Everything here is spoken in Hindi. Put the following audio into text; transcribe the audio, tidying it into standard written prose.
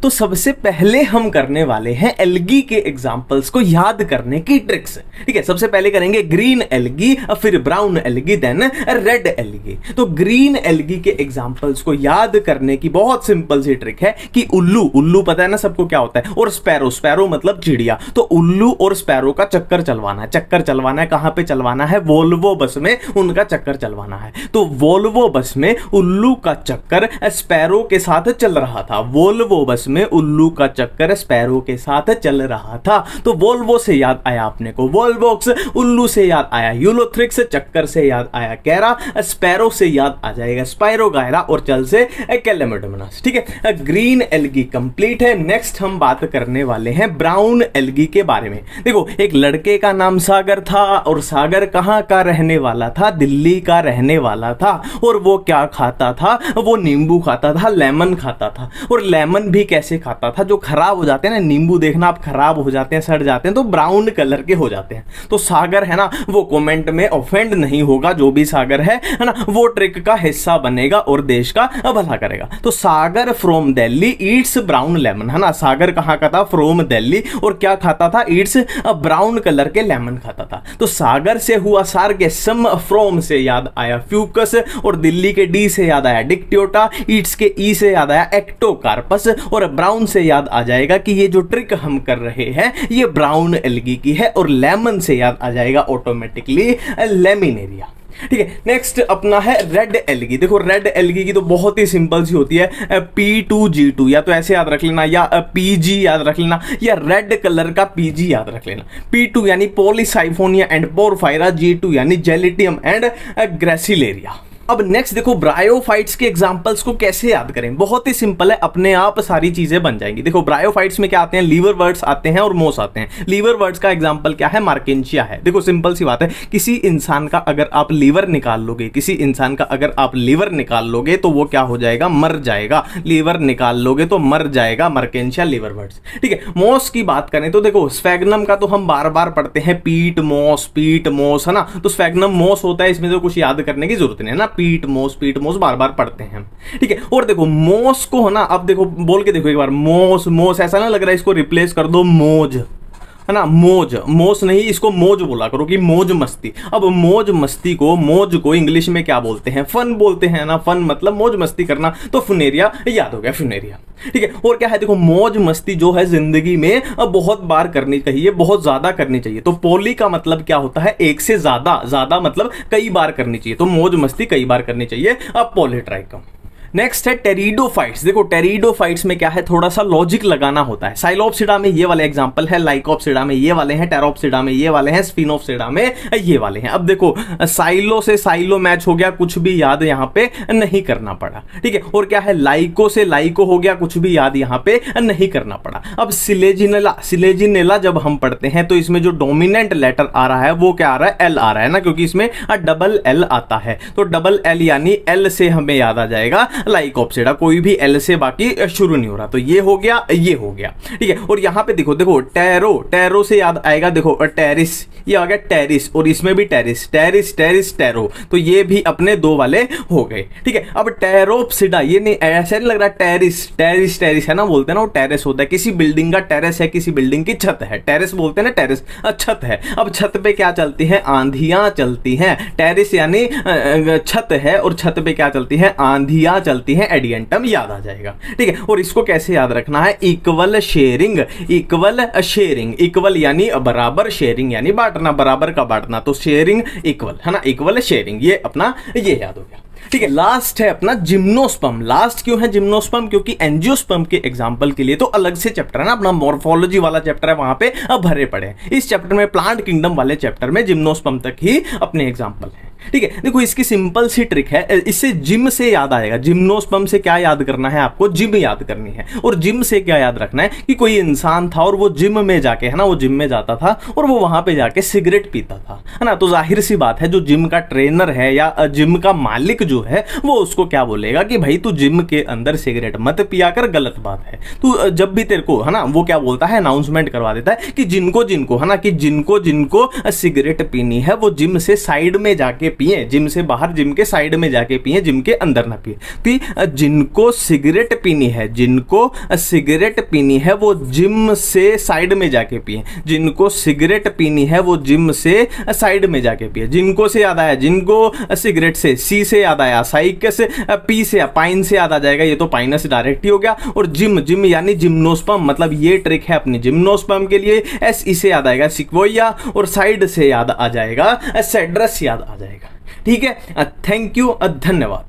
तो सबसे पहले हम करने वाले हैं एल्गी के एग्जांपल्स को याद करने की ट्रिक्स। ठीक है, सबसे पहले करेंगे ग्रीन एल्गी, फिर brown algae, then red algae. तो ग्रीन एल्गी के एग्जांपल्स को याद करने की बहुत सिंपल सी ट्रिक है कि उल्लू, उल्लू पता है ना सबको क्या होता है, और स्पैरो, स्पैरो मतलब चिड़िया। तो उल्लू और स्पैरो का चक्कर चलवाना है। चक्कर चलवाना है कहां पे चलवाना है? वोल्वो बस में उनका चक्कर चलवाना है। तो वोल्वो बस में उल्लू का चक्कर स्पैरो के साथ चल रहा था। वोल्वो बस में उल्लू का चक्कर स्पैरो के साथ चल रहा था। तो वोल्वो से याद आया अपने को वोल्वोक्स, उल्लू से याद आया यूलोथ्रिक्स, चक्कर से याद आया कैरा, स्पैरो से याद आ जाएगा स्पाइरोगायरा, और चल से कैलेमोडोमोनास। ठीक है, ग्रीन एल्गी कंप्लीट है। नेक्स्ट हम बात करने वाले हैं ब्राउन एल्गी के बारे में। देखो, एक लड़के का नाम सागर था, और सागर कहां का रहने वाला था? दिल्ली का रहने वाला था। और वो क्या खाता था? वो नींबू खाता था, लेमन खाता था। और लेमन भी कैसे खाता था? जो खराब हो जाते हैं ना, नींबू देखना आप खराब हो जाते हैं, सड़ जाते हैं, तो ब्राउन कलर के हो जाते हैं। तो सागर है ना, वो कमेंट में ऑफेंड नहीं होगा, जो भी सागर है ना, वो ट्रिक का हिस्सा बनेगा और देश का भला करेगा। तो Sagar from Delhi eats brown lemon, है ना। सागर कहां का था? फ्रॉम दिल्ली, और क्या खाता था? ईट्स ब्राउन कलर के लेमन खाता था। तो सागर से हुआ सार्गेसम, फ्रॉम से याद आया फ्यूकस, और दिल्ली के डी से याद आया डिक्टियोटा, ईट्स के ई से याद आया एक्टोकार्पस, और ब्राउन से याद आ जाएगा कि ये जो ट्रिक हम कर रहे हैं ये ब्राउन एल्गी की है, और लेमन से याद आ जाएगा ऑटोमेटिकली लेमिनेरिया। ठीक है, नेक्स्ट अपना है रेड एल्गी। देखो, रेड एल्गी की तो बहुत ही सिंपल सी होती है, P2G2, या तो ऐसे याद रख लेना, या PG याद रख लेना, या रेड कलर का PG याद रख लेना। P2 यानी पॉलीसाइफोनिया एंड पोरफायरा, G2 यानी जेलिटियम एंड ग्रेसिलेरिया। अब नेक्स्ट देखो, ब्रायोफाइट्स के एग्जांपल्स को कैसे याद करें? बहुत ही सिंपल है, अपने आप सारी चीजें बन जाएंगी। देखो, ब्रायोफाइट्स में क्या आते हैं? लीवर वर्ड्स आते हैं और मोस आते हैं। लीवर वर्ड्स का एग्जांपल क्या है? मार्केंशिया है। देखो, सिंपल सी बात है, किसी इंसान का अगर आप लीवर निकाल लोगे, किसी इंसान का अगर आप लीवर निकाल लोगे तो वो क्या हो जाएगा? मर जाएगा। लीवर निकाल लोगे तो मर जाएगा, मार्केंशिया लीवर वर्ड्स। ठीक है, मोस की बात करें तो देखो, स्फेग्नम का तो हम बार बार पढ़ते हैं, पीट मोस, है ना। तो स्फेग्नम मोस होता है, इसमें तो कुछ याद करने की जरूरत नहीं है ना, पीट मोस बार बार पढ़ते हैं। ठीक है, और देखो मोस को, है ना, अब देखो बोल के देखो एक बार, मोस ऐसा ना लग रहा है, इसको रिप्लेस कर दो मोज, है ना। मोस नहीं, इसको मोज बोला करो कि मोज मस्ती। अब मोज मस्ती को, मोज को इंग्लिश में क्या बोलते हैं? फन बोलते हैं ना। फन मतलब मौज मस्ती करना, तो फुनेरिया याद हो गया, फुनेरिया। ठीक है, और क्या है? देखो, मौज मस्ती जो है जिंदगी में बहुत बार करनी चाहिए, बहुत ज्यादा करनी चाहिए। तो पॉली का मतलब क्या होता है? एक से ज्यादा, ज्यादा मतलब कई बार करनी चाहिए। तो मौज मस्ती कई बार करनी चाहिए। अब पॉलीट्राइकम। नेक्स्ट है टेरिडोफाइट्स। देखो, टेरिडोफाइट्स में क्या है? थोड़ा सा लॉजिक लगाना होता है। साइलोप्सिडा में ये वाले एग्जांपल है, लाइकोप्सिडा में ये वाले हैं, टेरोप्सिडा में ये वाले हैं, स्पिनोप्सिडा में ये वाले हैं। अब देखो, साइलो से साइलो मैच हो गया, कुछ भी याद यहाँ पे नहीं करना पड़ा। ठीक है, और क्या है? लाइको से लाइको हो गया, कुछ भी याद यहाँ पे नहीं करना पड़ा। अब सिलेजिनेला जब हम पढ़ते हैं तो इसमें जो डोमिनेंट लेटर आ रहा है वो क्या आ रहा है? एल आ रहा है ना, क्योंकि इसमें डबल एल आता है। तो डबल एल यानी एल से हमें याद आ जाएगा लाइकोप्सिडा, कोई भी एल से बाकी शुरू नहीं हो रहा। तो ये हो गया, ये हो गया। ठीक है, और यहां पे देखो टेरो से याद आएगा, देखो टेरिस, ये आ गया टेरिस, और इसमें भी टेरिस टेरो, तो ये भी अपने दो वाले हो गए। ठीक है, अब टेरोप्सिडा, ये नहीं, ऐसा नहीं लग रहा, टेरिस है ना, बोलते हैं ना, वो टेरिस होता है। किसी बिल्डिंग का टेरिस है, किसी बिल्डिंग की छत है, टेरिस बोलते हैं ना, टेरिस छत है। अब छत पे क्या चलती है? आंधियां चलती हैं। टेरिस यानी छत है, और छत पे क्या चलती है? आंधियां चलती हैं, एडियंटम याद आ जाएगा। ठीक है, और इसको कैसे याद रखना है? इक्वल शेयरिंग, इक्वल यानी बराबर, शेयरिंग यानी बांटना, बराबर का बांटना, तो शेयरिंग इक्वल, है ना, इक्वल शेयरिंग, ये अपना ये याद हो गया। ठीक है, लास्ट है अपना जिम्नोस्पर्म। लास्ट क्यों है जिम्नोस्पर्म? क्योंकि एंजियोस्पर्म के एग्जांपल के लिए तो अलग से चैप्टर है ना, अपना मॉर्फोलॉजी वाला चैप्टर है, वहां पे अब भरे पड़े हैं। इस चैप्टर में, प्लांट किंगडम वाले चैप्टर में जिम्नोस्पर्म तक ही अपने एग्जांपल है। ठीक है, देखो इसकी सिंपल सी ट्रिक है, इससे जिम से याद आएगा। जिम्नोस्पर्म से क्या याद करना है आपको? जिम याद करनी है। और जिम से क्या याद रखना है कि कोई इंसान था और वो जिम में जाके, है ना, वो जिम में जाता था और वो वहां पे जाके सिगरेट पीता था, है ना। तो जाहिर सी बात है, जो जिम का ट्रेनर है या जिम का मालिक जो है वो उसको क्या बोलेगा कि भाई तू जिम के अंदर सिगरेट मत पिया कर, गलत बात है। तू जब भी तेरे को, है ना, वो क्या बोलता है, अनाउंसमेंट करवा देता है कि जिनको जिनको, है ना, कि जिनको जिनको सिगरेट पीनी है वो जिम से साइड में जाके जाके पिए, जिम से बाहर, जिम के साइड में जाके पिए, जिम के अंदर ना पिए। कि जिनको सिगरेट पीनी है, जिनको सिगरेट पीनी है वो जिम से साइड में जाके पिए, जिनको सिगरेट पीनी है वो जिम से साइड में जाके पिए। जिनको से याद आया, जिनको सिगरेट से, सी से याद आया साइक से, पी से पाइन से याद आ जाएगा, ये तो पाइनस डायरेक्ट ही हो गया। और जिम, जिम यानी जिम्नोस्पर्म, मतलब ये ट्रिक है अपनी जिम्नोस्पर्म के लिए। एस ई से याद आएगा सिक्वोया, और साइड से याद आ जाएगा सेड्रस याद आ जाएगा। ठीक है, थैंक यू, धन्यवाद।